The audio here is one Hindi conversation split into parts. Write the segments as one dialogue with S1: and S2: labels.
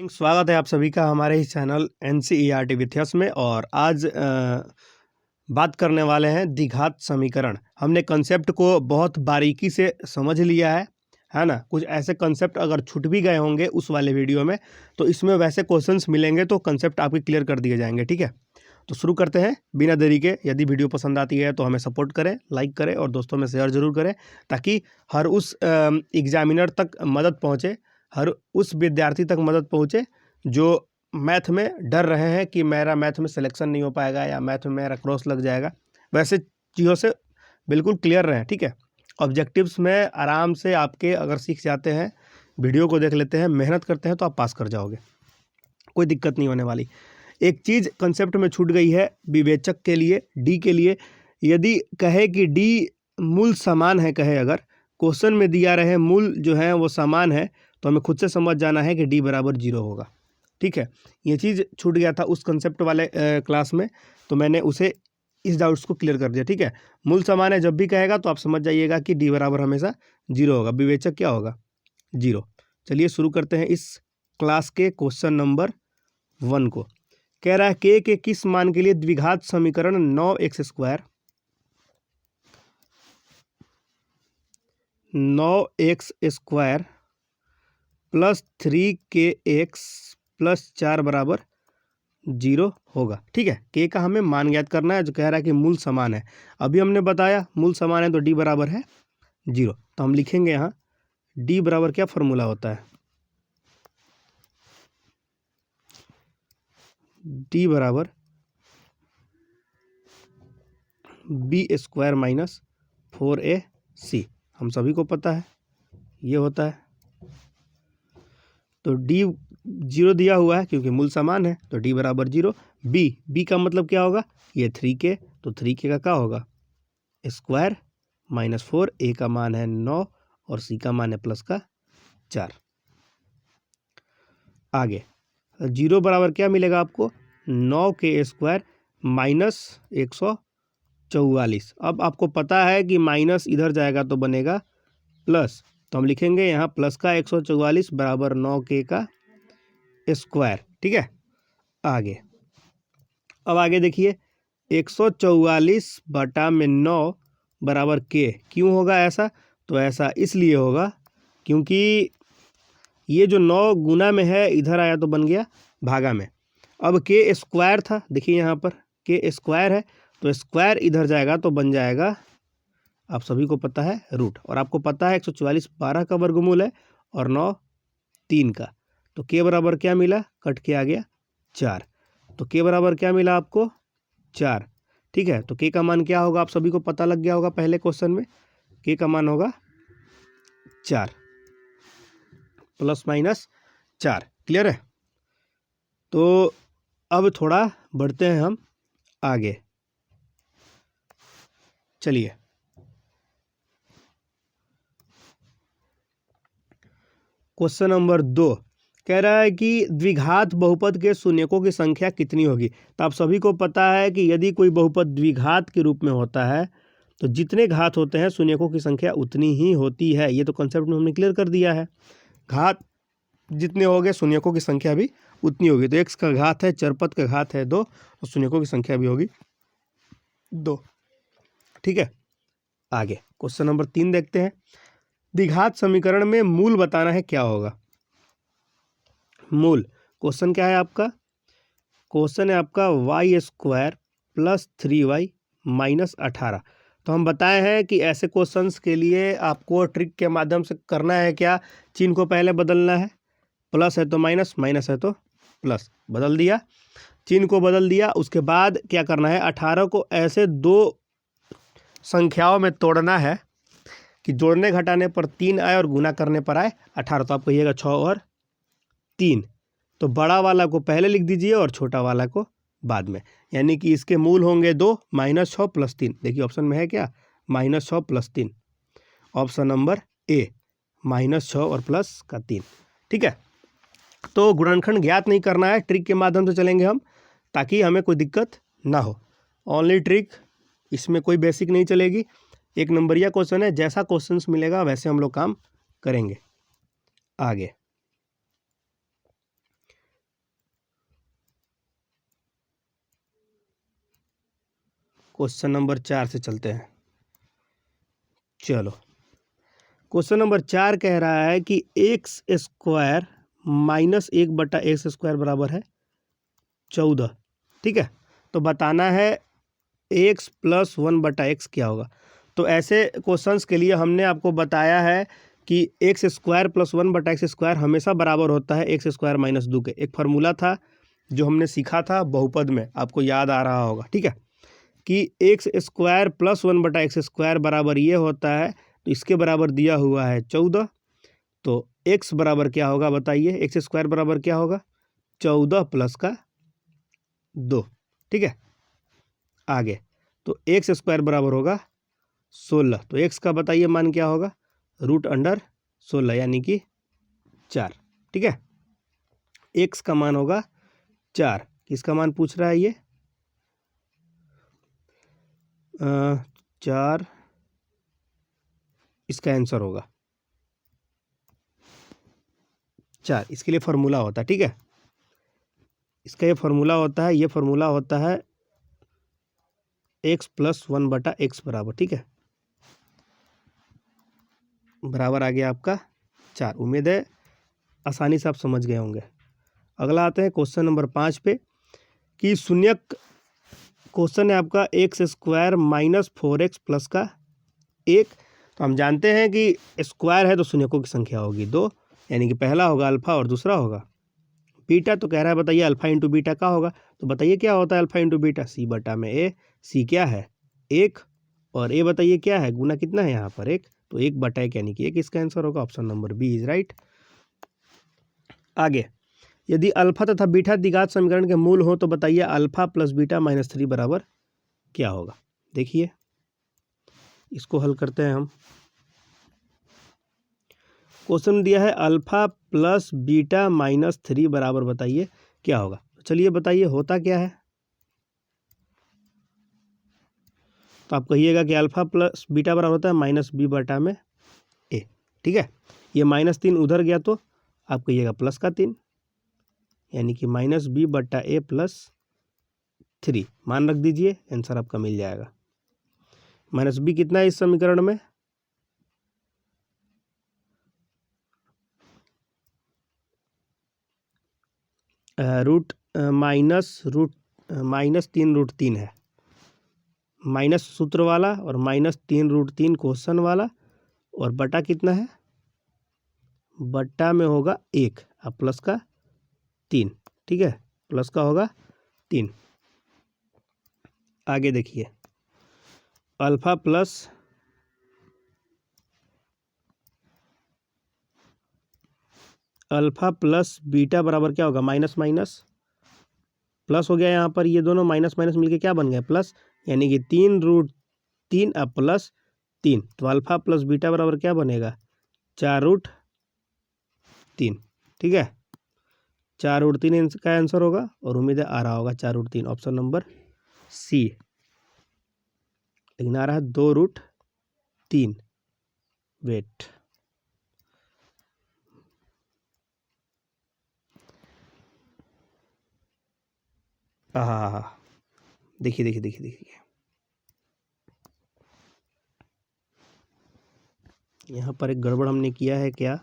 S1: स्वागत है आप सभी का हमारे इस चैनल NCERT विथ यश में। और आज बात करने वाले हैं द्विघात समीकरण। हमने कंसेप्ट को बहुत बारीकी से समझ लिया है ना। कुछ ऐसे कंसेप्ट अगर छूट भी गए होंगे उस वाले वीडियो में, तो इसमें वैसे क्वेश्चंस मिलेंगे तो कंसेप्ट आपके क्लियर कर दिए जाएंगे। ठीक है, तो शुरू करते हैं बिना देरी के। यदि वीडियो पसंद आती है तो हमें सपोर्ट करें, लाइक करें और दोस्तों में शेयर जरूर करें, ताकि हर उस एग्जामिनर तक मदद पहुँचे, हर उस विद्यार्थी तक मदद पहुँचे जो मैथ में डर रहे हैं कि मेरा मैथ में सिलेक्शन नहीं हो पाएगा या मैथ में मेरा क्रॉस लग जाएगा। वैसे चीज़ों से बिल्कुल क्लियर रहें। ठीक है, ऑब्जेक्टिव्स में आराम से आपके अगर सीख जाते हैं, वीडियो को देख लेते हैं, मेहनत करते हैं तो आप पास कर जाओगे, कोई दिक्कत नहीं होने वाली। एक चीज़ कंसेप्ट में छूट गई है विवेचक के लिए, डी के लिए। यदि कहे कि डी मूल समान है, कहे अगर क्वेश्चन में दिया रहे मूल जो है वो समान है, तो हमें खुद से समझ जाना है कि डी बराबर 0 होगा। ठीक है, ये चीज़ छूट गया था उस कंसेप्ट वाले क्लास में, तो मैंने उसे इस डाउट्स को क्लियर कर दिया। ठीक है, मूल समान है जब भी कहेगा तो आप समझ जाइएगा कि डी बराबर हमेशा 0 होगा, विवेचक क्या होगा 0। चलिए शुरू करते हैं इस क्लास के क्वेश्चन नंबर 1 को। कह रहा है के किस मान के लिए द्विघात समीकरण 9x² प्लस 3kx प्लस 4 बराबर 0 होगा। ठीक है, के का हमें मान ज्ञात करना है, जो कह रहा है कि मूल समान है। अभी हमने बताया मूल समान है तो डी बराबर है 0। तो हम लिखेंगे यहाँ डी बराबर क्या फॉर्मूला होता है, डी बराबर b² माइनस 4ac। हम सभी को पता है ये होता है। तो डी 0 दिया हुआ है क्योंकि मूल समान है, तो डी बराबर 0। बी का मतलब क्या होगा, ये 3k, तो 3k का क्या होगा स्क्वायर माइनस 4, ए का मान है 9 और सी का मान है प्लस का 4। आगे 0 बराबर क्या मिलेगा आपको, 9k² माइनस 144। अब आपको पता है कि माइनस इधर जाएगा तो बनेगा प्लस, तो हम लिखेंगे यहाँ प्लस का 144 बराबर 9k का स्क्वायर। ठीक है, आगे अब आगे देखिए 144 बटा में 9 बराबर k। क्यों होगा ऐसा, तो ऐसा इसलिए होगा क्योंकि ये जो 9 गुना में है इधर आया तो बन गया भागा में। अब के स्क्वायर था, देखिए यहाँ पर के स्क्वायर है, तो स्क्वायर इधर जाएगा तो बन जाएगा, आप सभी को पता है रूट। और आपको पता है 144 12 का वर्गमूल है और 9 3 का, तो के बराबर क्या मिला, कट के आ गया 4। तो के बराबर क्या मिला आपको 4। ठीक है, तो के का मान क्या होगा आप सभी को पता लग गया होगा पहले क्वेश्चन में, के का मान होगा 4 प्लस माइनस 4। क्लियर है, तो अब थोड़ा बढ़ते हैं हम आगे। चलिए क्वेश्चन नंबर 2 कह रहा है कि द्विघात बहुपद के शून्यकों की संख्या कितनी होगी। तो आप सभी को पता है कि यदि कोई बहुपद द्विघात के रूप में होता है तो जितने घात होते हैं शून्यकों की संख्या उतनी ही होती है। ये तो कंसेप्ट में हमने क्लियर कर दिया है, घात जितने हो गए शून्यकों की संख्या भी उतनी होगी। तो x का घात है, चरपद का घात है 2, तो शून्यकों की संख्या भी होगी 2। ठीक है, आगे क्वेश्चन नंबर 3 देखते हैं। द्विघात समीकरण में मूल बताना है, क्या होगा मूल। क्वेश्चन क्या है आपका, क्वेश्चन है आपका y² प्लस 3y माइनस 18। तो हम बताए हैं कि ऐसे क्वेश्चंस के लिए आपको ट्रिक के माध्यम से करना है क्या, चिन्ह को पहले बदलना है, प्लस है तो माइनस, माइनस है तो प्लस, बदल दिया, चिन्ह को बदल दिया। उसके बाद क्या करना है, 18 को ऐसे दो संख्याओं में तोड़ना है कि जोड़ने घटाने पर 3 आए और गुना करने पर आए 18। तो आप कहिएगा 6 और 3, तो बड़ा वाला को पहले लिख दीजिए और छोटा वाला को बाद में, यानी कि इसके मूल होंगे 2 माइनस 6 प्लस 3। देखिए ऑप्शन में है क्या, minus 6 plus 3, option number A minus 6 और प्लस का 3। ठीक है, तो गुणनखंड ज्ञात नहीं करना है, ट्रिक के माध्यम से चलेंगे हम, ताकि हमें कोई दिक्कत ना हो। ओनली ट्रिक, इसमें कोई बेसिक नहीं चलेगी। 1 नंबरिया क्वेश्चन है, जैसा क्वेश्चंस मिलेगा वैसे हम लोग काम करेंगे। आगे क्वेश्चन नंबर 4 से चलते हैं। चलो, क्वेश्चन नंबर 4 कह रहा है कि एक्स स्क्वायर माइनस 1/x² बराबर है 14। ठीक है, तो बताना है x प्लस 1/x क्या होगा। तो ऐसे क्वेश्चंस के लिए हमने आपको बताया है कि एक्स स्क्वायर प्लस 1/x² हमेशा बराबर होता है x² माइनस 2 के। एक फार्मूला था जो हमने सीखा था बहुपद में, आपको याद आ रहा होगा। ठीक है, कि एक्स स्क्वायर प्लस 1/x² बराबर ये होता है, तो इसके बराबर दिया हुआ है 14। तो x बराबर क्या होगा बताइए, एक्स स्क्वायर बराबर क्या होगा 14 प्लस का 2। ठीक है, आगे तो एक्स स्क्वायर बराबर होगा 16। तो x का बताइए मान क्या होगा √16 यानी कि 4। ठीक है, x का मान होगा 4। किसका मान पूछ रहा है ये 4, इसका आंसर होगा 4। इसके लिए फार्मूला होता है। ठीक है, इसका ये फार्मूला होता है, ये फार्मूला होता है x प्लस 1/x बराबर। ठीक है, बराबर आ गया आपका 4। उम्मीद है आसानी से आप समझ गए होंगे। अगला आते हैं क्वेश्चन नंबर 5 पे, कि शून्यक क्वेश्चन है आपका x² माइनस 4x प्लस का 1। तो हम जानते हैं कि स्क्वायर है तो शून्यकों की संख्या होगी 2, यानी कि पहला होगा अल्फा और दूसरा होगा बीटा। तो कह रहा है बताइए अल्फा इंटू बीटा क्या होगा। तो बताइए क्या होता है alpha into beta, c/a। c क्या है 1, और a बताइए क्या है, गुना कितना है यहाँ पर 1, तो 1/1 यानी कि 1 इसका आंसर होगा। Option number B is right. आगे, यदि अल्फा तथा बीटा द्विघात समीकरण के मूल हो तो बताइए अल्फा प्लस बीटा माइनस 3 बराबर क्या होगा। देखिए इसको हल करते हैं हम। क्वेश्चन दिया है अल्फा प्लस बीटा माइनस 3 बराबर बताइए क्या होगा। तो चलिए बताइए होता क्या है। तो आप कहिएगा कि अल्फा प्लस बीटा बराबर होता है -b/a। ठीक है, ये -3 उधर गया तो आप कहिएगा प्लस का 3, यानी कि -b/a प्लस 3 मान रख दीजिए, आंसर आपका मिल जाएगा। -b कितना है इस समीकरण में -3√3 है, माइनस सूत्र वाला और -3√3 क्वेश्चन वाला, और बटा कितना है बट्टा में होगा 1 अब प्लस का 3। ठीक है, प्लस का होगा 3। आगे देखिए अल्फा प्लस बीटा बराबर क्या होगा, माइनस माइनस प्लस हो गया। यहाँ पर ये दोनों माइनस माइनस मिलके क्या बन गया प्लस, यानी कि 3√3 अब प्लस 3। तो अल्फा प्लस बीटा बराबर क्या बनेगा 4√3। ठीक है, 4√3 का आंसर होगा, और उम्मीद है आ रहा होगा 4√3। ऑप्शन नंबर सी, लेकिन आ रहा है 2√3। वेट, हाँ, देखिए देखिए देखिए देखिए, यहाँ पर एक गड़बड़ हमने किया है क्या,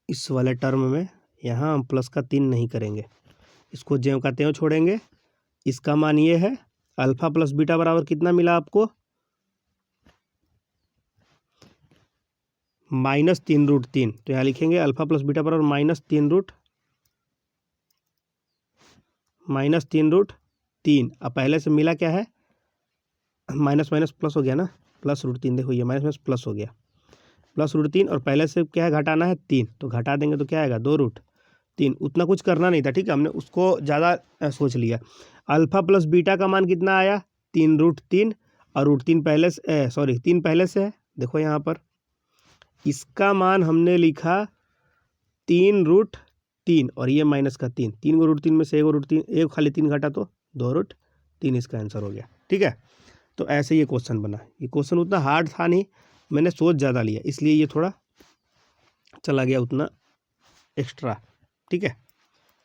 S1: इस वाले टर्म में यहाँ हम प्लस का 3 नहीं करेंगे, इसको ज्यों का त्यों छोड़ेंगे। इसका मान ये है अल्फा प्लस बीटा बराबर कितना मिला आपको -3√3। तो यहाँ लिखेंगे अल्फा प्लस बीटा बराबर -3√3। अब पहले से मिला क्या है, माइनस माइनस प्लस हो गया ना, +√3। देखो ये माइनस माइनस प्लस हो गया, +√3, और पहले से क्या है घटाना है 3, तो घटा देंगे तो क्या आएगा 2√3। उतना कुछ करना नहीं था। ठीक है, हमने उसको ज़्यादा सोच लिया। अल्फा प्लस बीटा का मान कितना आया 3√3, और √3 पहले से 3 पहले से है। देखो यहाँ पर इसका मान हमने लिखा 3√3, और ये माइनस का 3। 3 को √3 में से एक खाली 3 घटा तो 2√3 इसका आंसर हो गया। ठीक है, तो ऐसे ये क्वेश्चन बना। ये क्वेश्चन उतना हार्ड था नहीं, मैंने सोच ज़्यादा लिया इसलिए ये थोड़ा चला गया उतना एक्स्ट्रा। ठीक है,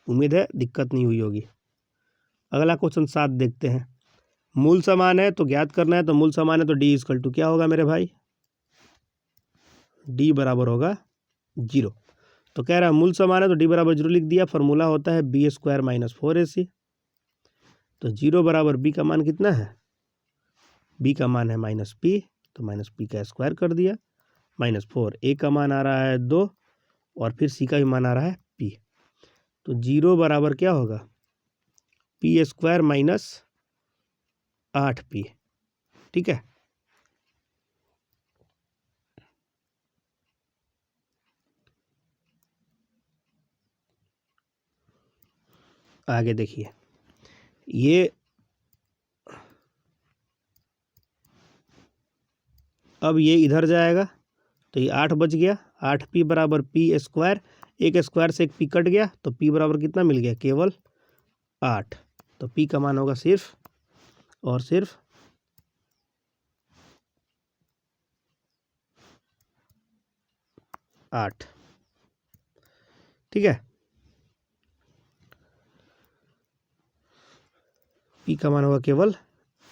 S1: उम्मीद है दिक्कत नहीं हुई होगी। अगला क्वेश्चन 7 देखते हैं। मूल समान है तो ज्ञात करना है, तो मूल समान है तो डी इक्वल टू क्या होगा मेरे भाई, डी बराबर होगा 0। तो कह रहा है मूल समान है तो डी बराबर 0 लिख दिया। फॉर्मूला होता है बी स्क्वायर माइनस 4ac। तो 0 बराबर बी का मान कितना है, बी का मान है माइनस पी, तो माइनस पी का स्क्वायर कर दिया, माइनस 4, ए का मान आ रहा है 2 और फिर सी का भी मान आ रहा है पी। तो 0 बराबर क्या होगा, पी स्क्वायर माइनस 8p। ठीक है, आगे देखिए, ये अब ये इधर जाएगा तो ये 8 बच गया, 8p बराबर पी स्क्वायर, एक स्क्वायर से एक पी कट गया तो p बराबर कितना मिल गया, केवल 8। तो p का मान होगा सिर्फ और सिर्फ 8। ठीक है, p का मान होगा केवल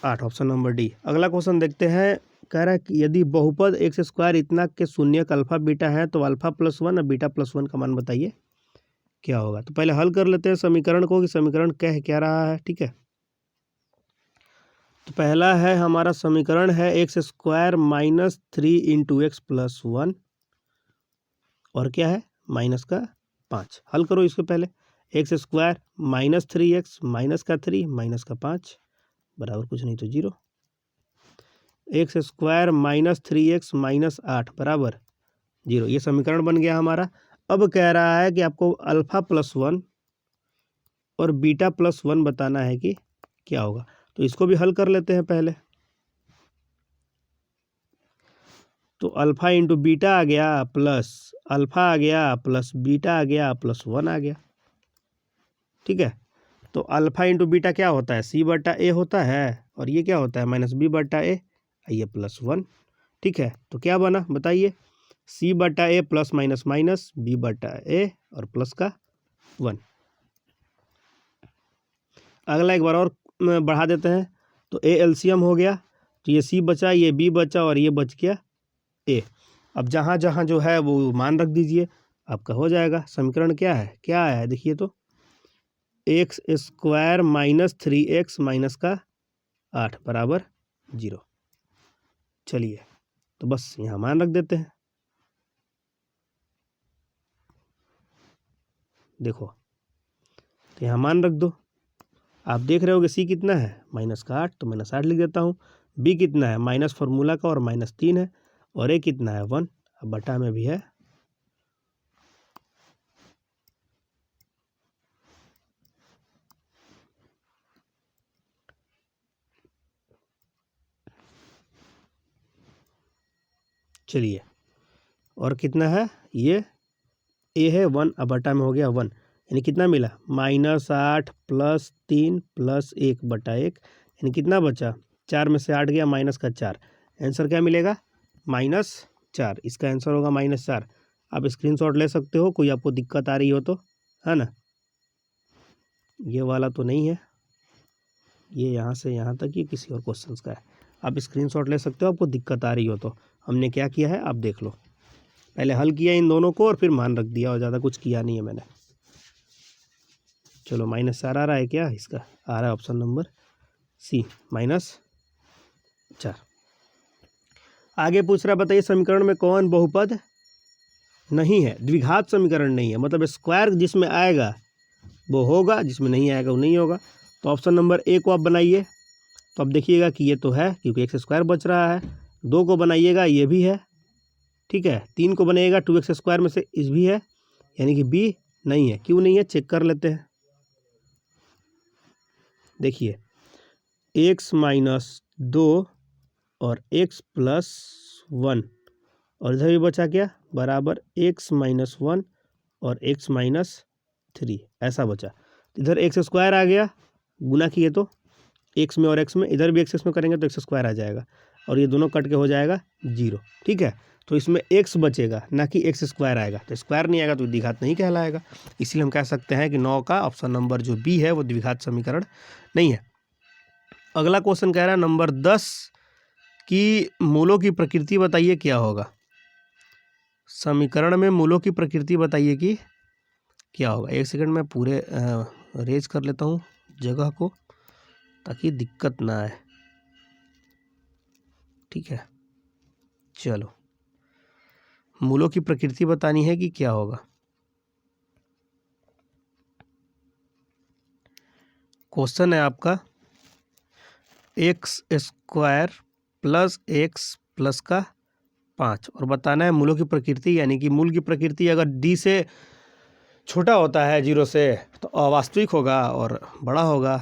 S1: 8, ऑप्शन नंबर डी। अगला क्वेश्चन देखते हैं, कह रहा है कि यदि बहुपद एक्स स्क्वायर इतना के शून्यक अल्फा बीटा है तो अल्फा प्लस 1 और बीटा प्लस 1 का मान बताइए क्या होगा। तो पहले हल कर लेते हैं समीकरण को कि समीकरण कह क्या रहा है। ठीक है, तो पहला है हमारा समीकरण है x square minus 3 into x plus 1 और क्या है माइनस का 5। हल करो इसको पहले, x square minus 3x minus का 3 माइनस का 5 बराबर कुछ नहीं तो 0। X square minus 3x minus 8 बराबर 0। ये समीकरण बन गया हमारा। अब कह रहा है कि आपको अल्फा प्लस 1 और बीटा प्लस 1 बताना है कि क्या होगा। तो इसको भी हल कर लेते हैं पहले। तो अल्फा इंटू बीटा आ गया प्लस अल्फा आ गया प्लस बीटा आ गया प्लस 1 आ गया। ठीक है, तो अल्फा इंटू बीटा क्या होता है, सी बटा ए होता है और ये क्या होता है माइनस बी बटा ए, ये प्लस 1। ठीक है, तो क्या बना बताइए, सी बटा ए प्लस माइनस माइनस बी बटा ए और प्लस का 1। अगला एक बार और बढ़ा देते हैं, तो ए एलसीएम हो गया, तो ये सी बचा, ये बी बचा और ये बच गया ए। अब जहाँ जहाँ जो है वो मान रख दीजिए, आपका हो जाएगा। समीकरण क्या है, क्या आया है देखिए, तो x square minus 3x minus का 8 बराबर 0। चलिए, तो बस यहाँ मान रख देते हैं। देखो, तो यहाँ मान रख दो। आप देख रहे होगे सी कितना है माइनस का 8, तो माइनस 8 लिख देता हूँ। बी कितना है माइनस फार्मूला का और माइनस 3 है, और ए कितना है 1, अब बटा में भी है। चलिए, और कितना है, ये ए है 1, अब बटा में हो गया 1, यानी कितना मिला माइनस 8 प्लस 3 प्लस 1 बटा 1, यानी कितना बचा, 4 में से 8 गया माइनस का 4। आंसर क्या मिलेगा -4। इसका आंसर होगा -4। आप स्क्रीनशॉट ले सकते हो, कोई आपको दिक्कत आ रही हो तो, है ना। ये वाला तो नहीं है, ये यहाँ से यहाँ तक, ये किसी और क्वेश्चंस का है। आप स्क्रीनशॉट ले सकते हो आपको दिक्कत आ रही हो तो। हमने क्या किया है आप देख लो, पहले हल किया इन दोनों को और फिर मान रख दिया, और ज़्यादा कुछ किया नहीं है मैंने। चलो -4 आ रहा है क्या, इसका आ रहा है ऑप्शन नंबर सी -4। आगे पूछ रहा, बताइए समीकरण में कौन बहुपद नहीं है, द्विघात समीकरण नहीं है, मतलब स्क्वायर जिसमें आएगा वो होगा, जिसमें नहीं आएगा वो नहीं होगा। तो ऑप्शन नंबर ए को आप बनाइए, तो अब देखिएगा कि ये तो है क्योंकि एक्स स्क्वायर बच रहा है। 2 को बनाइएगा, ये भी है। ठीक है, 3 को बनेगा 2x स्क्वायर में से इस भी है, यानी कि बी नहीं है। क्यों नहीं है चेक कर लेते हैं। देखिए, x माइनस 2 और x प्लस 1 और इधर भी बचा क्या बराबर x माइनस 1 और x माइनस 3, ऐसा बचा। इधर एक्स स्क्वायर आ गया, गुना किए तो x में और x में, इधर भी x में करेंगे तो एक्स स्क्वायर आ जाएगा और ये दोनों कट के हो जाएगा 0। ठीक है, तो इसमें x बचेगा ना कि एक्स स्क्वायर आएगा, तो स्क्वायर नहीं आएगा तो द्विघात नहीं कहलाएगा। इसलिए हम कह सकते हैं कि 9 का ऑप्शन नंबर जो बी है वो द्विघात समीकरण नहीं है। अगला क्वेश्चन कह रहा है नंबर 10 की मूलों की प्रकृति बताइए क्या होगा। समीकरण में मूलों की प्रकृति बताइए कि क्या होगा। एक सेकंड में पूरे रेज कर लेता हूँ जगह को ताकि दिक्कत ना आए। ठीक है, चलो मूलों की प्रकृति बतानी है कि क्या होगा। क्वेश्चन है आपका x² प्लस x प्लस का 5 और बताना है मूलों की प्रकृति, यानी कि मूल की प्रकृति अगर d से छोटा होता है 0 से तो अवास्तविक होगा और बड़ा होगा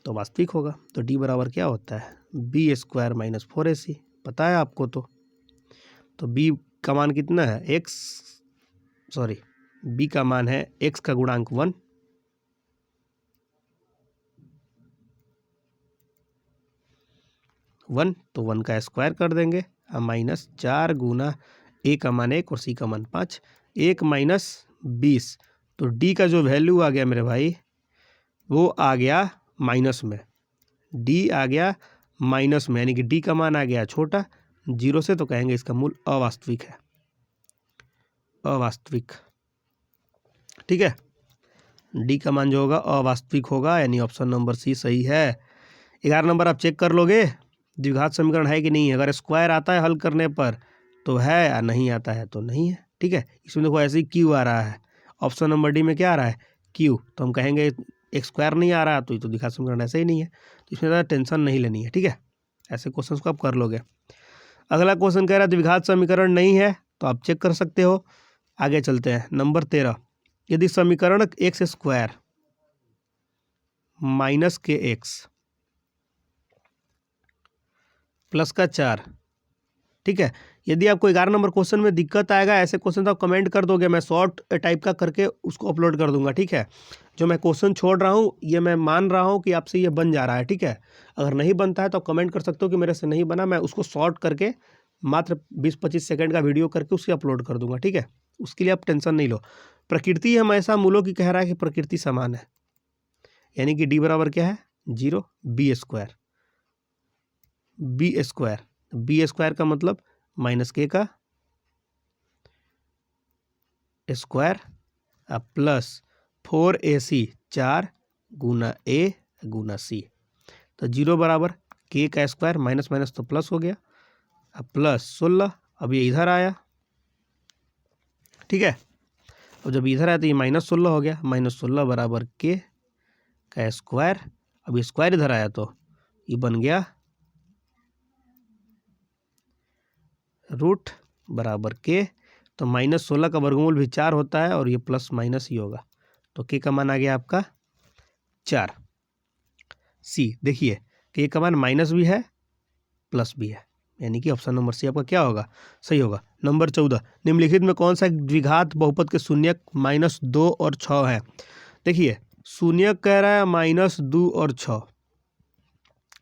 S1: तो वास्तविक होगा। तो d बराबर क्या होता है b² माइनस 4ac, पता है आपको। तो b का मान कितना है b का मान है x का गुणांक 1 तो 1 का स्क्वायर कर देंगे और माइनस 4 गुना a का मान 1 और c का मान 5, 1 माइनस 20। तो d का जो वैल्यू आ गया मेरे भाई वो आ गया माइनस में, d आ गया माइनस में, यानी कि d का मान आ गया छोटा 0 से, तो कहेंगे इसका मूल अवास्तविक है, अवास्तविक। ठीक है, d का मान जो होगा अवास्तविक होगा, यानी ऑप्शन नंबर सी सही है। 11 नंबर आप चेक कर लोगे द्विघात समीकरण है कि नहीं है। अगर स्क्वायर आता है हल करने पर तो है, या नहीं आता है तो नहीं है। ठीक है, इसमें देखो ऐसे ही क्यू आ रहा है, ऑप्शन नंबर डी में क्या आ रहा है क्यू, तो हम कहेंगे एक स्क्वायर नहीं आ रहा तो ये तो द्विघात समीकरण ऐसे ही नहीं है, तो इसमें ज़्यादा टेंशन नहीं लेनी है। ठीक है, ऐसे क्वेश्चन को आप कर लोगे। अगला क्वेश्चन कह रहा है द्विघात समीकरण नहीं है तो आप चेक कर सकते हो। आगे चलते हैं नंबर 13, यदि समीकरण x² माइनस kx प्लस का 4, ठीक है, यदि आपको 11 नंबर क्वेश्चन में दिक्कत आएगा, ऐसे क्वेश्चन तो आप कमेंट कर दोगे, मैं शॉर्ट टाइप का करके उसको अपलोड कर दूंगा। ठीक है, जो मैं क्वेश्चन छोड़ रहा हूँ ये मैं मान रहा हूँ कि आपसे ये बन जा रहा है। ठीक है, अगर नहीं बनता है तो आप कमेंट कर सकते हो कि मेरे से नहीं बना, मैं उसको शॉर्ट करके मात्र 20-25 सेकंड का वीडियो करके उसके अपलोड कर दूंगा। ठीक है, उसके लिए आप टेंशन नहीं लो। प्रकृति हमेशा मूलों की कह रहा है कि प्रकृति समान है, यानी कि डी बराबर क्या है 0 b² b² का मतलब माइनस के का square plus 4ac 4 Guna a Guna c, तो 0 बराबर के का स्क्वायर माइनस माइनस तो प्लस हो गया, अब प्लस 16, अब ये इधर आया। ठीक है, अब जब इधर आया तो ये माइनस 16 हो गया, माइनस 16 बराबर के का स्क्वायर, अब ये स्क्वायर इधर आया तो ये बन गया रूट बराबर के, तो माइनस 16 का वर्गमूल भी 4 होता है और ये प्लस माइनस ही होगा, तो के का मान आ गया आपका 4। सी देखिए के का मान माइनस भी है प्लस भी है, यानी कि ऑप्शन नंबर सी आपका क्या होगा सही होगा। नंबर 14, निम्नलिखित में कौन सा द्विघात बहुपद के शून्यक -2 और 6 है। देखिए शून्यक कह रहा है -2 और 6,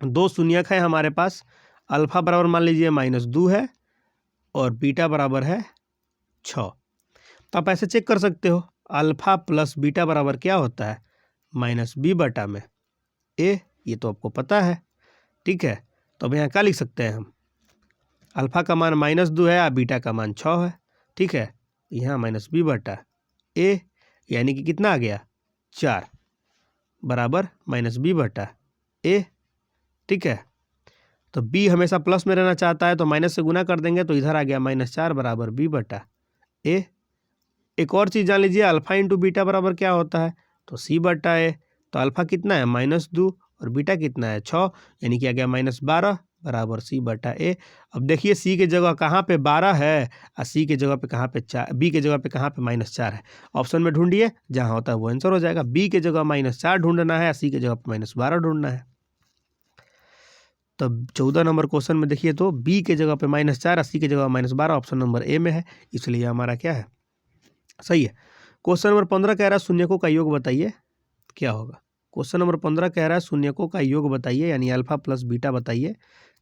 S1: दो शून्यक है हमारे पास, अल्फा बराबर मान लीजिए -2 है और बीटा बराबर है 6, तो आप ऐसे चेक कर सकते हो अल्फा प्लस बीटा बराबर क्या होता है -b बटा में a, ये तो आपको पता है। ठीक है, तो अब यहाँ क्या लिख सकते हैं हम, अल्फा का मान -2 है और बीटा का मान 6 है। ठीक है, यहाँ -b बटा a, यानी कि कितना आ गया 4 बराबर -b बटा a। ठीक है, तो b हमेशा प्लस में रहना चाहता है तो माइनस से गुना कर देंगे, तो इधर आ गया -4 बराबर b बटा a। एक और चीज़ जान लीजिए, अल्फा इंटू बीटा बराबर क्या होता है तो c बटा a, तो अल्फा कितना है -2 और बीटा कितना है 6, यानी कि आ गया -12 बराबर c बटा a। अब देखिए c के जगह कहाँ पे 12 है और c के जगह पे कहाँ पे 4, b के जगह पे कहाँ पे -4 है, ऑप्शन में ढूंढिए, जहाँ होता है वो आंसर हो जाएगा। b के जगह -4 ढूंढना है, c के जगह पे -12 ढूंढना है। तो 14 नंबर क्वेश्चन में देखिए तो b के जगह पे -4 और c की जगह -12, ऑप्शन नंबर ए में है, इसलिए हमारा क्या है सही है। क्वेश्चन नंबर 15 कह रहा है शून्यकों का योग बताइए क्या होगा। क्वेश्चन नंबर 15 कह रहा है शून्यकों का योग बताइए, यानी अल्फा प्लस बीटा बताइए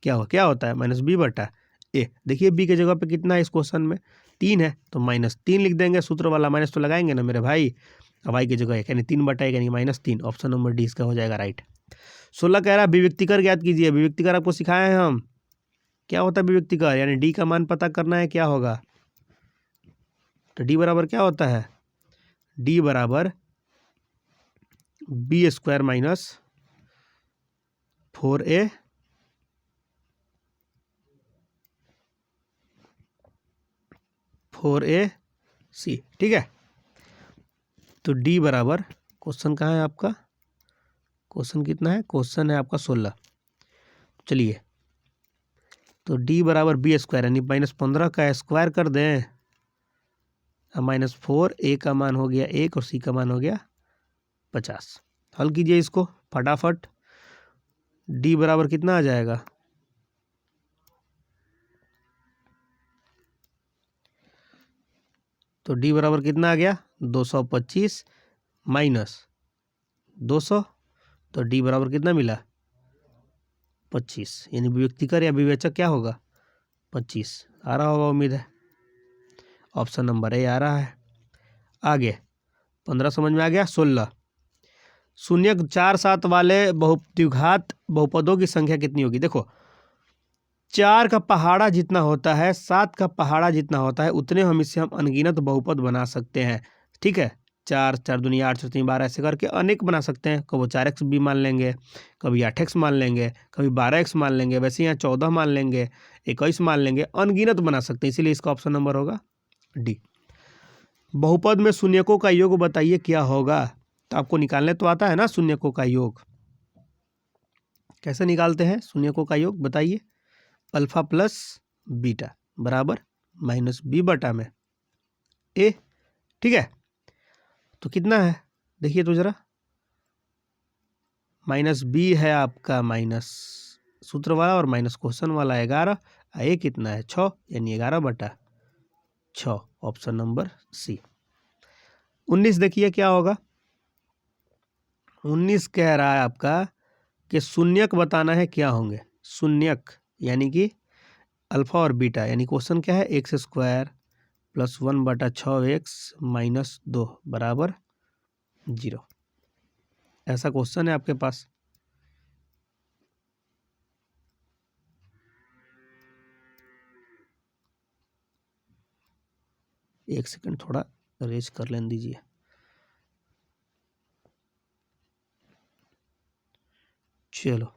S1: क्या होता है -b बटा a। देखिए b के जगह पे कितना है इस क्वेश्चन में 3 है, तो -3 लिख देंगे, सूत्र वाला माइनस तो लगाएंगे ना मेरे भाई। अब i की जगह 1 यानी 3 बटा 1 यानी -3, ऑप्शन नंबर डी इसका हो जाएगा राइट। 16 कह रहा है विविक्तिकर ज्ञात कीजिए। विविक्तिकर आपको सिखाए हैं हम, क्या होता है विविक्तिकर, यानी डी का मान पता करना है, क्या होगा। तो डी बराबर क्या होता है, डी बराबर बी स्क्वायर माइनस 4a सी, ठीक है। तो डी बराबर, क्वेश्चन कहाँ है आपका, क्वेश्चन कितना है, क्वेश्चन है आपका 16। चलिए, तो डी बराबर बी स्क्वायर यानी -15 का स्क्वायर कर दें, -4, ए का मान हो गया 1 और सी का मान हो गया 50। हल कीजिए इसको फटाफट। डी बराबर कितना आ जाएगा, तो डी बराबर कितना आ गया 225 माइनस 200, तो डी बराबर कितना मिला 25, यानी विविक्तिकर या विवेचक क्या होगा 25 आ रहा होगा, उम्मीद है। ऑप्शन नंबर ए आ रहा है। आगे 15 समझ में आ गया। 16, शून्य 4 7 वाले द्विघात बहुपदों की संख्या कितनी होगी। देखो 4 का पहाड़ा जितना होता है, 7 का पहाड़ा जितना होता है, उतने हम इससे हम अनगिनत बहुपद बना सकते हैं, ठीक है। 4 4 दूनी 8 4 3 12 ऐसे करके अनेक बना सकते हैं। कभी 4x भी मान लेंगे, कभी 8x मान लेंगे, कभी 12x मान लेंगे, वैसे यहाँ 14 मान लेंगे, 21 मान लेंगे, अनगिनत बना सकते हैं। इसीलिए इसका ऑप्शन नंबर होगा डी। बहुपद में शून्यकों का योग बताइए क्या होगा। तो आपको निकालने तो आता है ना शून्यकों का योग, कैसे निकालते हैं शून्यकों का योग बताइए। अल्फा प्लस बीटा बराबर -b बटा में ए, ठीक है। तो कितना है देखिए तो जरा, -b है आपका माइनस सूत्र वाला और माइनस क्वेश्चन वाला 11, ए कितना है 6, यानी 11 बटा 6, ऑप्शन नंबर सी। 19 देखिए क्या होगा। 19 कह रहा है आपका कि शून्यक बताना है क्या होंगे। शून्यक यानी कि अल्फा और बीटा, यानी क्वेश्चन क्या है x स्क्वायर प्लस 1 बटा 6x माइनस 2 बराबर 0, ऐसा क्वेश्चन है आपके पास। एक सेकंड थोड़ा रेज कर लेने दीजिए। चलो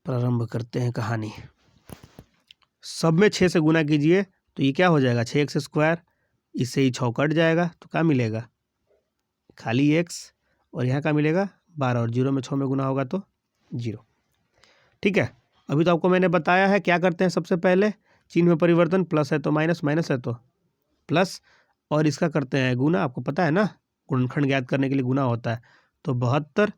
S1: प्रारंभ करते हैं कहानी। सब में 6 से गुना कीजिए तो ये क्या हो जाएगा 6x स्क्वायर, इससे ही 6 कट जाएगा तो क्या मिलेगा खाली x, और यहाँ का मिलेगा 12, और 0 में 6 में गुना होगा तो 0, ठीक है। अभी तो आपको मैंने बताया है क्या करते हैं। सबसे पहले चिन्ह में परिवर्तन, प्लस है तो माइनस, माइनस है तो प्लस, और इसका करते हैं गुना। आपको पता है ना गुणनखंड ज्ञात करने के लिए गुना होता है। तो 72,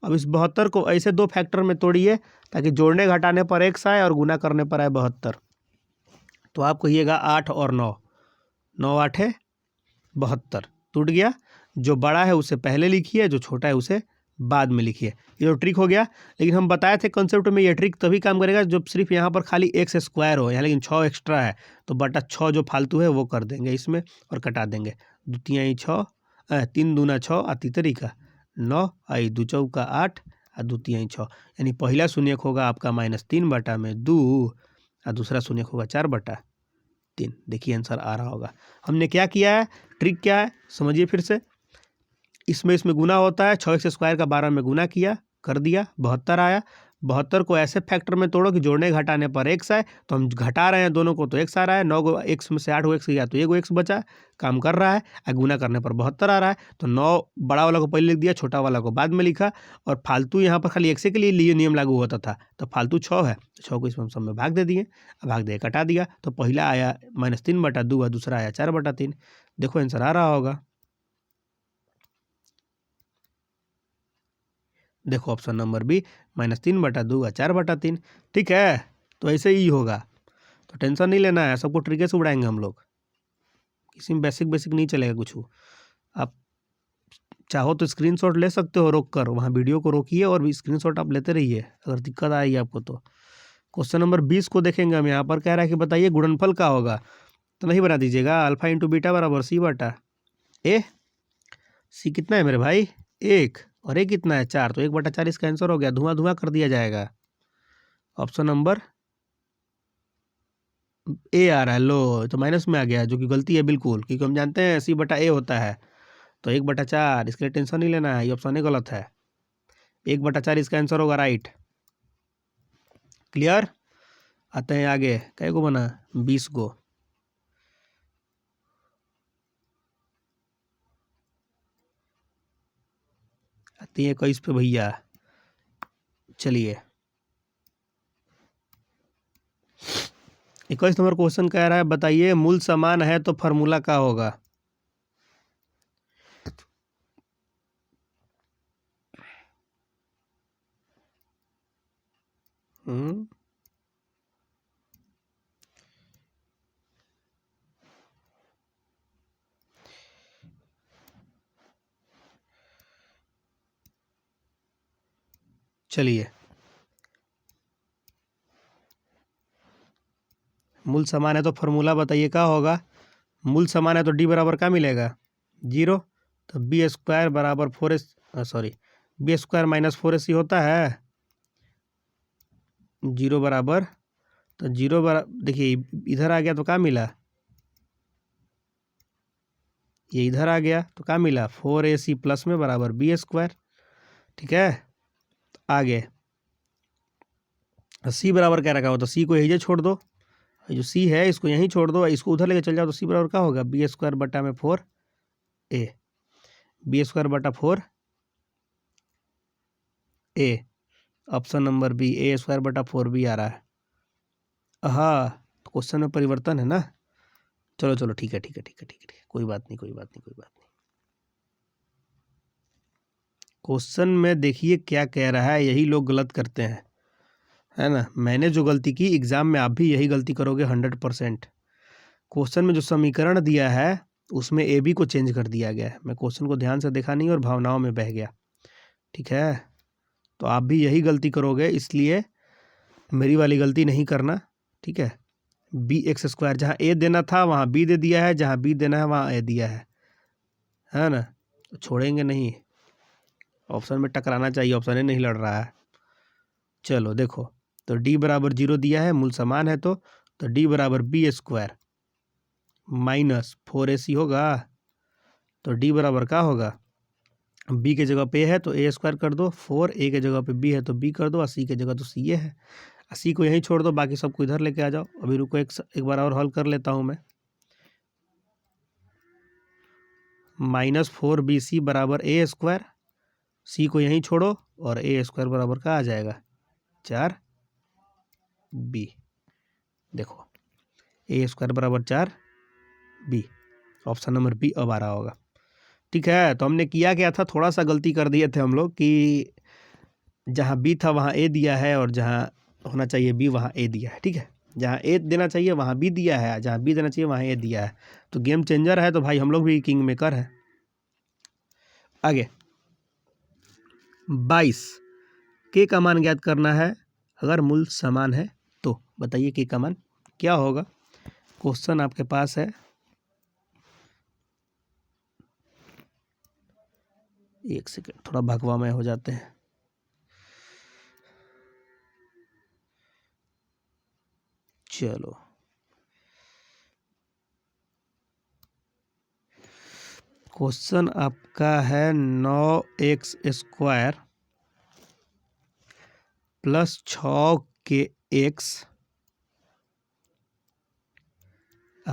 S1: अब इस 72 को ऐसे 2 फैक्टर में तोड़िए ताकि जोड़ने घटाने पर x आए और गुना करने पर आए 72। तो आप कहिएगा 8 और 9, 9 8 है 72, टूट गया। जो बड़ा है उसे पहले लिखिए, जो छोटा है उसे बाद में लिखिए। ये तो ट्रिक हो गया। लेकिन हम बताए थे कंसेप्ट में ये ट्रिक तभी काम करेगा जब सिर्फ यहाँ पर खाली x स्क्वायर हो, यहाँ लेकिन 6 एक्स्ट्रा है तो बटा 6 जो फालतू है वो कर देंगे इसमें और कटा देंगे। 2 तिहाई 6, 3 दूना 6 आ तीतरी का 9, आई 2 चौका 8 आ 2 तिहाई 6, यानी पहला शून्यक होगा आपका -3 बटा में 2 और दूसरा शून्यक होगा 4 बटा 3। देखिए आंसर आ रहा होगा। हमने क्या किया है, ट्रिक क्या है समझिए फिर से। इसमें गुना होता है, 6x स्क्वायर का 12 में गुना किया, कर दिया 72 आया। 72 को ऐसे फैक्टर में तोड़ो कि जोड़ने घटाने पर x आए, तो हम घटा रहे हैं दोनों को तो x आ रहा है। 9 को x में से 8 को x गया तो 1 x बचा, काम कर रहा है। और गुना करने पर 72 आ रहा है। तो 9 बड़ा वाला को पहले लिख दिया, छोटा वाला को बाद में लिखा, और फालतू यहाँ पर खाली x के लिए नियम लागू होता था। तो फालतू 6 है, 6 को इसमें हम सब में भाग दे दिए, भाग दे कटा दिया। तो पहला आया -3 बटा 2 और दूसरा आया 4 बटा 3। देखो आंसर आ रहा होगा। देखो ऑप्शन नंबर बी -3 बटा 2 और 4 बटा 3, ठीक है। तो ऐसे ही होगा, तो टेंशन नहीं लेना है, सबको ट्रिके से उड़ाएंगे हम लोग, किसी में बेसिक नहीं चलेगा कुछ। आप चाहो तो स्क्रीनशॉट ले सकते हो रोक कर, वहाँ वीडियो को रोकिए और भी स्क्रीनशॉट आप लेते रहिए अगर दिक्कत आएगी आपको तो। क्वेश्चन नंबर 20 को देखेंगे हम। यहाँ पर कह रहा है कि बताइए गुणनफल का होगा, तो नहीं बना दीजिएगा। अल्फा इंटू बीटा बराबर सी बटा ए। सी कितना है मेरे भाई 1, और ए कितना है 4, तो 1/4 इसका आंसर हो गया, धुआं धुआं कर दिया जाएगा। ऑप्शन नंबर ए आ रहा है। लो तो माइनस में आ गया, जो कि गलती है बिल्कुल, क्योंकि हम जानते हैं C/A होता है। तो 1/4, इसके लिए टेंशन नहीं लेना है, ये ऑप्शन ही गलत है। 1/4 इसका आंसर होगा, राइट। क्लियर। आते हैं आगे, कै गो बना 20 गो। आती है 21 पे भैया। चलिए 21 नंबर क्वेश्चन कह रहा है, बताइए मूल समान है तो फॉर्मूला क्या होगा। चलिए मूल समान है तो फॉर्मूला बताइए क्या होगा। मूल समान है तो डी बराबर क्या मिलेगा, 0। तो B² बराबर 4AC, sorry B² minus 4AC होता है 0 बराबर। तो 0 बराबर, देखिए इधर आ गया तो क्या मिला, ये इधर आ गया तो क्या मिला, 4AC प्लस में बराबर B²। ठीक है, आगे C बराबर क्या रखा हो, तो C को यही छोड़ दो, जो C है इसको यहीं छोड़ दो, इसको उधर लेके चल जाओ, तो C बराबर क्या होगा, B² बटा में 4A, B² बटा 4A। Option number B, A² बटा 4B आ रहा है। हाँ, तो क्वेश्चन में परिवर्तन है ना। चलो चलो ठीक है ठीक है ठीक है ठीक है, कोई बात नहीं कोई बात नहीं कोई बात नहीं। क्वेश्चन में देखिए क्या कह रहा है, यही लोग गलत करते हैं, है ना। मैंने जो गलती की, एग्जाम में आप भी यही गलती करोगे 100%। क्वेश्चन में जो समीकरण दिया है उसमें AB को चेंज कर दिया गया है। मैं क्वेश्चन को ध्यान से देखा नहीं और भावनाओं में बह गया, ठीक है। तो आप भी यही गलती करोगे, इसलिए मेरी वाली गलती नहीं करना, ठीक है। BX², जहाँ A देना था वहाँ B दे दिया है, जहाँ B देना है वहाँ A दिया है ना। तो छोड़ेंगे नहीं, ऑप्शन में टकराना चाहिए, ऑप्शन ही नहीं लड़ रहा है। चलो देखो, तो D बराबर 0 दिया है, मूल समान है, तो D बराबर B² माइनस 4AC होगा। तो D बराबर क्या होगा, B के जगह पे A है तो A² कर दो, 4A के जगह पे B है तो B कर दो, और C के जगह तो CA है, C को यहीं छोड़ दो, बाकी सबको इधर लेके आ जाओ। अभी रुको एक बार और हल कर लेता हूँ मैं। -4BC बराबर A², C को यहीं छोड़ो, और A² बराबर क्या आ जाएगा, 4B। देखो A² बराबर 4B, ऑप्शन नंबर बी अब आ रहा होगा। ठीक है, तो हमने किया क्या था, थोड़ा सा गलती कर दिए थे हम लोग कि जहाँ B था वहाँ A दिया है, और जहाँ होना चाहिए B वहाँ A दिया है। ठीक है, जहाँ A देना चाहिए वहाँ B दिया है, जहाँ B देना चाहिए वहाँ A दिया है। तो गेम चेंजर है, तो भाई हम लोग भी किंग मेकर है। आगे 22 के का मान ज्ञात करना है अगर मूल समान है तो। बताइए के का मान क्या होगा। क्वेश्चन आपके पास है, एक सेकेंड, थोड़ा भगवामय हो जाते हैं। चलो क्वेश्चन आपका है 9x² प्लस 6kx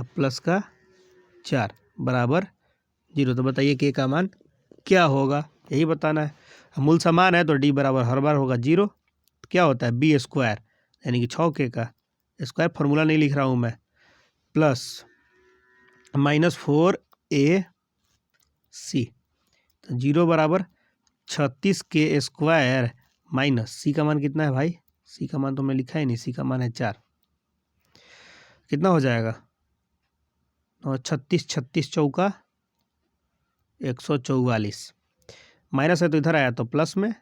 S1: प्लस का 4 बराबर 0। तो बताइए के का मान क्या होगा, यही बताना है। मूल समान है तो D बराबर हर बार होगा 0। क्या होता है B² यानी कि 6k का स्क्वायर, फार्मूला नहीं लिख रहा हूँ मैं, प्लस -4AC। तो 0 बराबर 36k² माइनस C का मान कितना है भाई, C का मान तो मैं लिखा ही नहीं, C का मान है 4। कितना हो जाएगा, और 36 36 चौका 144, माइनस है तो इधर आया तो प्लस में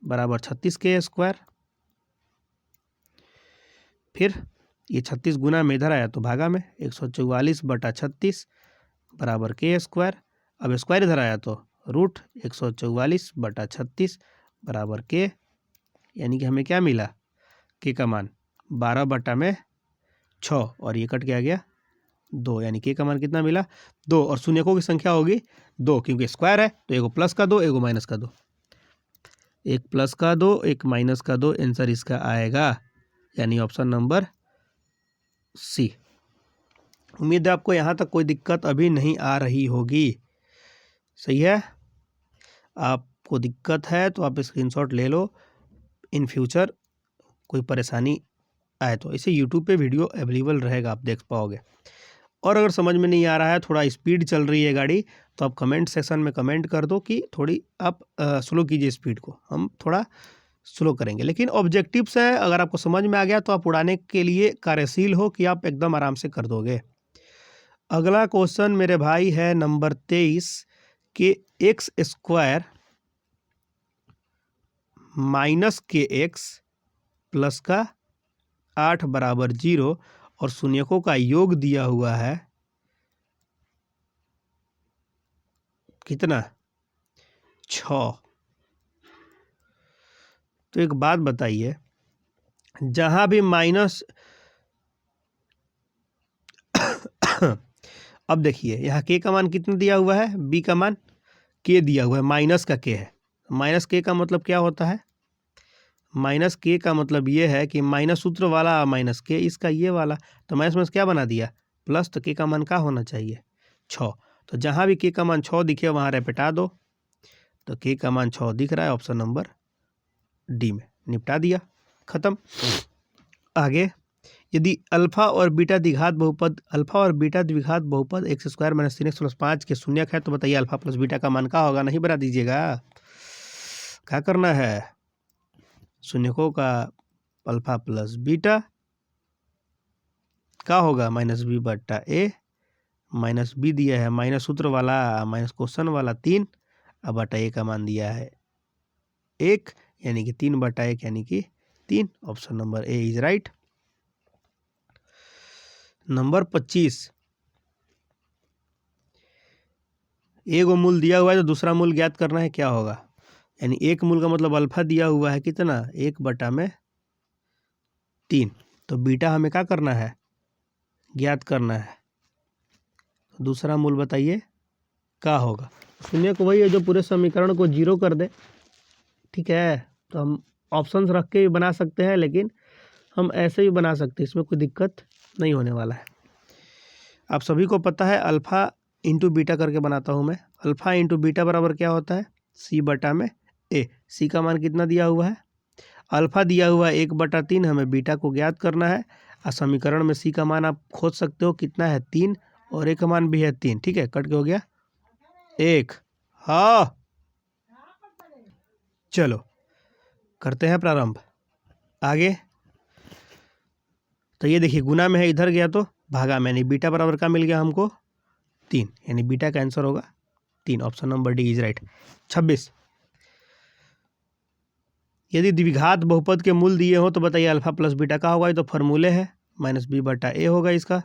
S1: बराबर 36k²। फिर ये 36 गुना में इधर आया तो भागा में 144 बटा 36 बराबर k²। अब स्क्वायर इधर आया तो रूट 144/36 बराबर के, यानी कि हमें क्या मिला, के का मान 12/6 और ये कट के आ गया 2, यानी के का मान कितना मिला 2। और शून्यकों की संख्या होगी 2, क्योंकि स्क्वायर है तो एगो प्लस का 2 एगो माइनस का 2, एक प्लस का 2 एक माइनस का 2, आंसर इसका आएगा यानी ऑप्शन नंबर सी। उम्मीद है आपको यहाँ तक कोई दिक्कत अभी नहीं आ रही होगी, सही है। आपको दिक्कत है तो आप स्क्रीनशॉट ले लो, इन फ्यूचर कोई परेशानी आए तो इसे यूट्यूब पे वीडियो अवेलेबल रहेगा, आप देख पाओगे। और अगर समझ में नहीं आ रहा है, थोड़ा स्पीड चल रही है गाड़ी, तो आप कमेंट सेक्शन में कमेंट कर दो कि थोड़ी आप स्लो कीजिए स्पीड को, हम थोड़ा स्लो करेंगे। लेकिन ऑब्जेक्टिव्स है, अगर आपको समझ में आ गया तो आप उड़ाने के लिए कार्यशील हो कि आप एकदम आराम से कर दोगे। अगला क्वेश्चन मेरे भाई है नंबर 23 कि x² माइनस के एक्स प्लस का 8 बराबर 0 और शून्यकों का योग दिया हुआ है कितना 6। तो एक बात बताइए, जहां भी माइनस अब देखिए यहाँ के का मान कितना दिया हुआ है, बी का मान के दिया हुआ है, माइनस का के है। माइनस के का मतलब क्या होता है, माइनस के का मतलब ये है कि माइनस सूत्र वाला माइनस के, इसका ये वाला, तो माइनस माइनस क्या बना दिया प्लस, तो के का मान क्या होना चाहिए 6। तो जहाँ भी के का मान 6 दिखे वहाँ रेपिटा दो, तो के का मान 6 दिख रहा है, ऑप्शन नंबर डी में, निपटा दिया, खत्म। आगे, यदि अल्फा और बीटा द्विघात बहुपद x² - 3x + 5 के शून्यक है तो बताइए अल्फा प्लस बीटा का मान क्या होगा। नहीं बता दीजिएगा, क्या करना है, शून्यकों का अल्फा प्लस बीटा क्या होगा -b/a, माइनस बी दिया है माइनस सूत्र वाला माइनस क्वेश्चन वाला 3, अब बटा ए का मान दिया है 1, यानी कि 3/1 यानी कि 3, option number A is right. Number 25, एक मूल दिया हुआ है तो दूसरा मूल ज्ञात करना है, क्या होगा, यानी एक मूल का मतलब अल्फा दिया हुआ है कितना 1/3, तो बीटा हमें क्या करना है ज्ञात करना है, दूसरा मूल बताइए क्या होगा। शून्य को वही है जो पूरे समीकरण को 0 कर दे, ठीक है। तो हम ऑप्शंस रख के भी बना सकते हैं, लेकिन हम ऐसे भी बना सकते हैं, इसमें कोई दिक्कत नहीं होने वाला है। आप सभी को पता है अल्फ़ा इंटू बीटा करके बनाता हूँ मैं, अल्फ़ा इंटू बीटा बराबर क्या होता है c/a। सी का मान कितना दिया हुआ है, अल्फ़ा दिया हुआ है 1/3, हमें बीटा को ज्ञात करना है। और समीकरण में सी का मान आप खोज सकते हो कितना है 3, और ए का मान भी है 3, ठीक है, कट के हो गया 1। हाँ चलो करते हैं प्रारंभ आगे। तो ये देखिए गुना में है, इधर गया तो भागा में, यानी बीटा बराबर का मिल गया हमको 3, यानी बीटा का आंसर होगा 3, option number D is right. 26, यदि द्विघात बहुपद के मूल दिए हो तो बताइए अल्फा प्लस बीटा का होगा, ये तो फॉर्मूले है -b/a होगा इसका।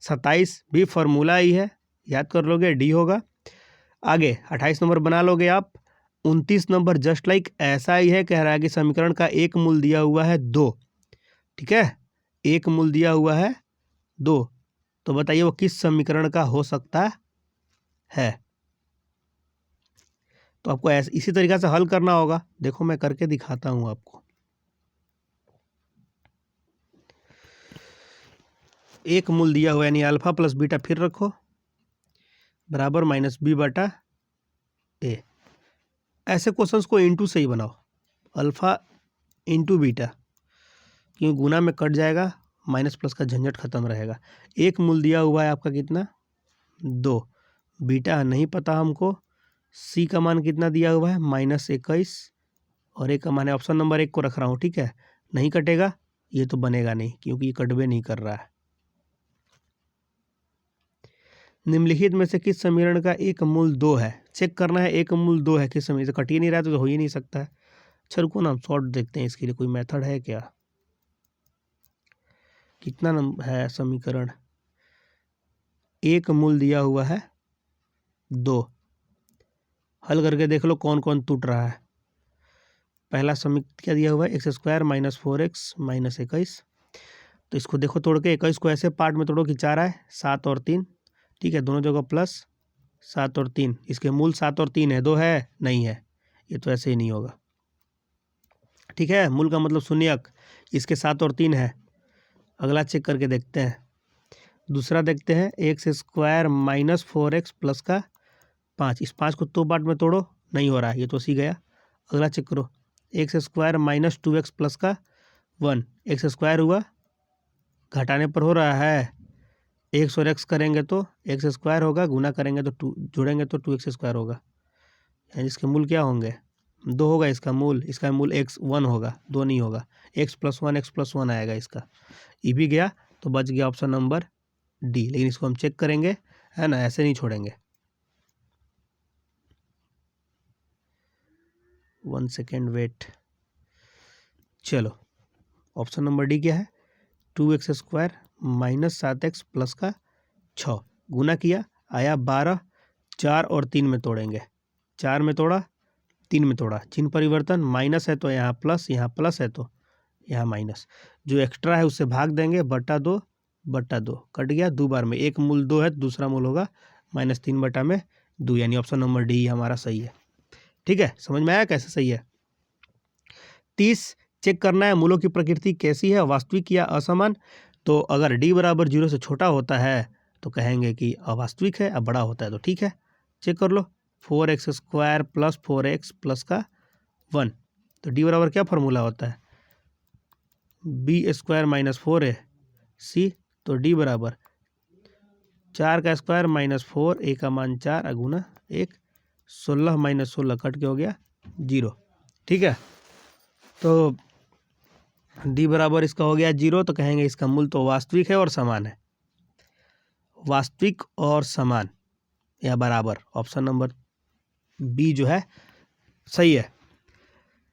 S1: 27 भी फॉर्मूला ही है, याद कर लोगे, डी होगा। आगे 28 नंबर बना लोगे आप। 29 नंबर जस्ट लाइक ऐसा ही है, कह रहा है कि समीकरण का एक मूल दिया हुआ है 2, ठीक है, एक मूल दिया हुआ है 2, तो बताइए वो किस समीकरण का हो सकता है। तो आपको ऐसे इसी तरीके से हल करना होगा, देखो मैं करके दिखाता हूं आपको। एक मूल दिया हुआ यानी अल्फा प्लस बीटा फिर रखो बराबर -b/a। ऐसे क्वेश्चंस को इंटू से ही बनाओ, अल्फा इंटू बीटा, क्योंकि गुना में कट जाएगा, माइनस प्लस का झंझट खत्म रहेगा। एक मूल दिया हुआ है आपका कितना 2, बीटा नहीं पता हमको, सी का मान कितना दिया हुआ है -21, और ए का मान है, ऑप्शन नंबर 1 को रख रहा हूँ, ठीक है। नहीं कटेगा, ये तो बनेगा नहीं क्योंकि ये कटवे नहीं कर रहा है। निम्नलिखित में से किस समीकरण का एक मूल 2 है, चेक करना है एक मूल 2 है किस समीकरण से, कट ही नहीं रहा तो हो ही नहीं सकता है। अच्छा रुको ना, हम शॉर्ट देखते हैं, इसके लिए कोई मेथड है क्या, कितना नंबर है समीकरण, एक मूल दिया हुआ है 2, हल करके देख लो कौन कौन टूट रहा है। पहला समीकरण क्या दिया हुआ है, x² माइनस 4x माइनस 21। तो इसको देखो तोड़ के, 21 को ऐसे पार्ट में तोड़ो कि 4 आए, 7 और 3, ठीक है, दोनों जगह प्लस 7 और 3। इसके मूल 7 और 3 है, 2 है नहीं है, ये तो ऐसे ही नहीं होगा, ठीक है। मूल का मतलब शून्यक, इसके 7 और 3 है। अगला चेक करके देखते हैं, दूसरा देखते हैं, x² माइनस 4x प्लस का 5। इस 5 को 2 पार्ट में तोड़ो, नहीं हो रहा है, ये तो सी गया। अगला चेक करो, x² माइनस 2x प्लस का 1। x² हुआ, घटाने पर हो रहा है, x और x करेंगे तो x² होगा, गुना करेंगे तो 2, जोड़ेंगे तो 2x² होगा। यानी इसके मूल क्या होंगे, 2 होगा इसका मूल x 1 होगा, 2 नहीं होगा, x प्लस 1 आएगा इसका। ये भी गया, तो बच गया ऑप्शन नंबर डी। लेकिन इसको हम चेक करेंगे, है ना, ऐसे नहीं छोड़ेंगे। 1 सेकेंड वेट। चलो, ऑप्शन नंबर डी क्या है, 2x² माइनस 7x प्लस का 6, गुना किया, आया 12, 4 और 3 में तोड़ेंगे, 4 में तोड़ा, 3 में तोड़ा, चिन्ह परिवर्तन, माइनस है तो यहाँ प्लस है तो यहाँ माइनस, जो एक्स्ट्रा है उससे भाग देंगे, बटा 2 कट गया, 2 बार में, एक मूल 2 है तो दूसरा मूल होगा -3/2, यानी ऑप्शन नंबर डी हमारा सही है। ठीक है, समझ में आया कैसे सही है। 30 चेक करना है मूलों की प्रकृति कैसी है, वास्तविक या असमान। तो अगर d बराबर 0 से छोटा होता है तो कहेंगे कि अवास्तविक है, अब बड़ा होता है तो ठीक है। चेक कर लो, 4x² प्लस 4x प्लस का 1, तो d बराबर क्या फार्मूला होता है, b² माइनस 4ac, तो d बराबर 4 का स्क्वायर माइनस 4, a का मान 4 अगुना 1, 16 माइनस 16 कट के हो गया 0। ठीक है, तो d बराबर इसका हो गया 0, तो कहेंगे इसका मूल तो वास्तविक है और समान है, वास्तविक और समान या बराबर, ऑप्शन नंबर बी जो है सही है।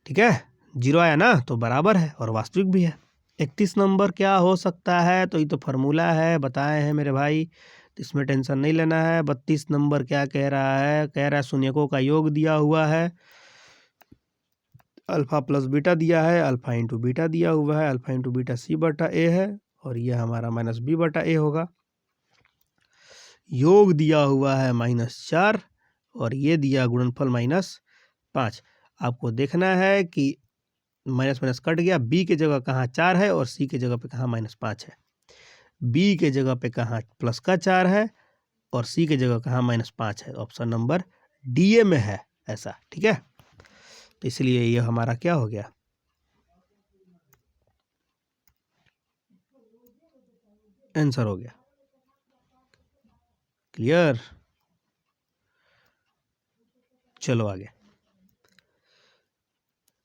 S1: ठीक है, 0 आया ना, तो बराबर है और वास्तविक भी है। 31 नंबर क्या हो सकता है, तो ये तो फार्मूला है, बताए हैं मेरे भाई, तो इसमें टेंशन नहीं लेना है। 32 नंबर क्या कह रहा है, कह रहा है शून्यकों का योग दिया हुआ है, अल्फा प्लस बीटा दिया है, अल्फा इंटू बीटा दिया हुआ है, अल्फा इंटू बीटा c/a है, और यह हमारा माइनस b/a होगा। योग दिया हुआ है -4 और ये दिया गुणनफल -5। आपको देखना है कि माइनस माइनस कट गया, बी के जगह कहाँ 4 है और सी के जगह पे कहाँ -5 है, बी के जगह पे कहाँ प्लस का 4 है और सी के जगह कहाँ -5 है, ऑप्शन नंबर डी में है ऐसा। ठीक है, तो इसलिए ये हमारा क्या हो गया, आंसर हो गया। क्लियर, चलो आगे।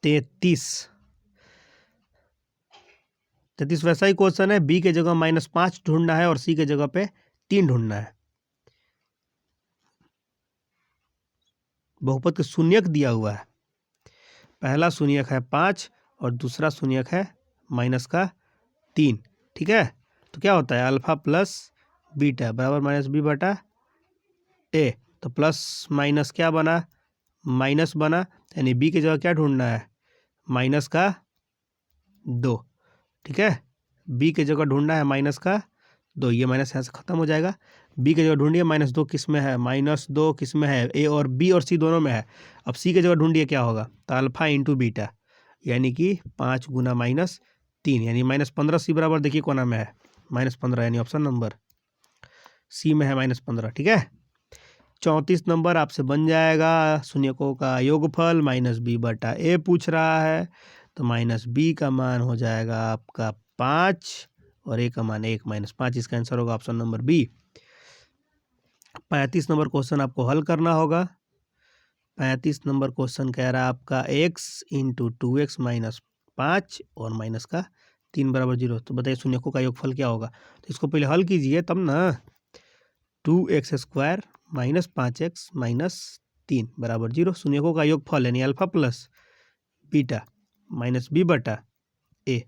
S1: 33 वैसा ही क्वेश्चन है, बी के जगह -5 ढूंढना है और सी के जगह पे 3 ढूंढना है। बहुपद के शून्यक दिया हुआ है, पहला शून्यक है 5 और दूसरा शून्यक है -3। ठीक है, तो क्या होता है, अल्फा प्लस बीटा बराबर -b/a, तो प्लस माइनस क्या बना, माइनस बना, यानी बी की जगह क्या ढूंढना है, -2। ठीक है, बी की जगह ढूंढना है -2, ये माइनस यहाँ से खत्म हो जाएगा। बी की जगह ढूंढिए, -2 किस में है, -2 किस में है, ए और बी और सी दोनों में है। अब सी की जगह ढूंढिए क्या होगा, तो अल्फा इंटू बीटा, यानी कि 5 गुना -3, यानी -15। सी बराबर देखिए कोना में है -15, यानी ऑप्शन नंबर सी में है -15। ठीक है, 34 नंबर आपसे बन जाएगा, शून्यकों का योगफल -b/a पूछ रहा है, तो -b का मान हो जाएगा आपका 5 और a का मान 1 -5, इसका आंसर होगा option number B. 35 number question आपको हल करना होगा। 35 नंबर क्वेश्चन कह रहा है आपका x इंटू 2x माइनस 5 और माइनस का 3 बराबर 0, तो बताइए शून्यकों का योगफल क्या होगा। तो इसको पहले हल कीजिए तब ना। 2x² माइनस 5x माइनस 3 बराबर 0, शून्यकों का योगफल यानी alpha plus beta minus b/a,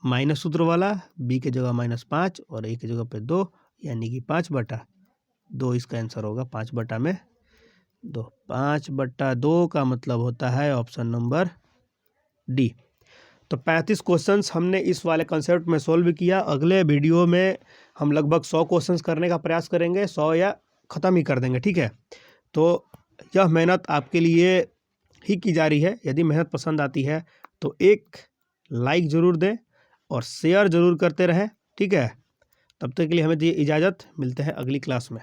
S1: minus सूत्र वाला, b के जगह -5 और a की जगह पे 2, यानी कि 5/2, इसका आंसर होगा 5/2। 2, 5/2 का मतलब होता है ऑप्शन नंबर डी। तो 35 क्वेश्चंस हमने इस वाले कंसेप्ट में सोल्व किया। अगले वीडियो में हम लगभग 100 क्वेश्चंस करने का प्रयास करेंगे, 100 या ख़त्म ही कर देंगे, ठीक है। तो यह मेहनत आपके लिए ही की जा रही है। यदि मेहनत पसंद आती है तो एक लाइक ज़रूर दें और शेयर ज़रूर करते रहें, ठीक है। तब तक के लिए हमें दीजिए इजाज़त, मिलते हैं अगली क्लास में।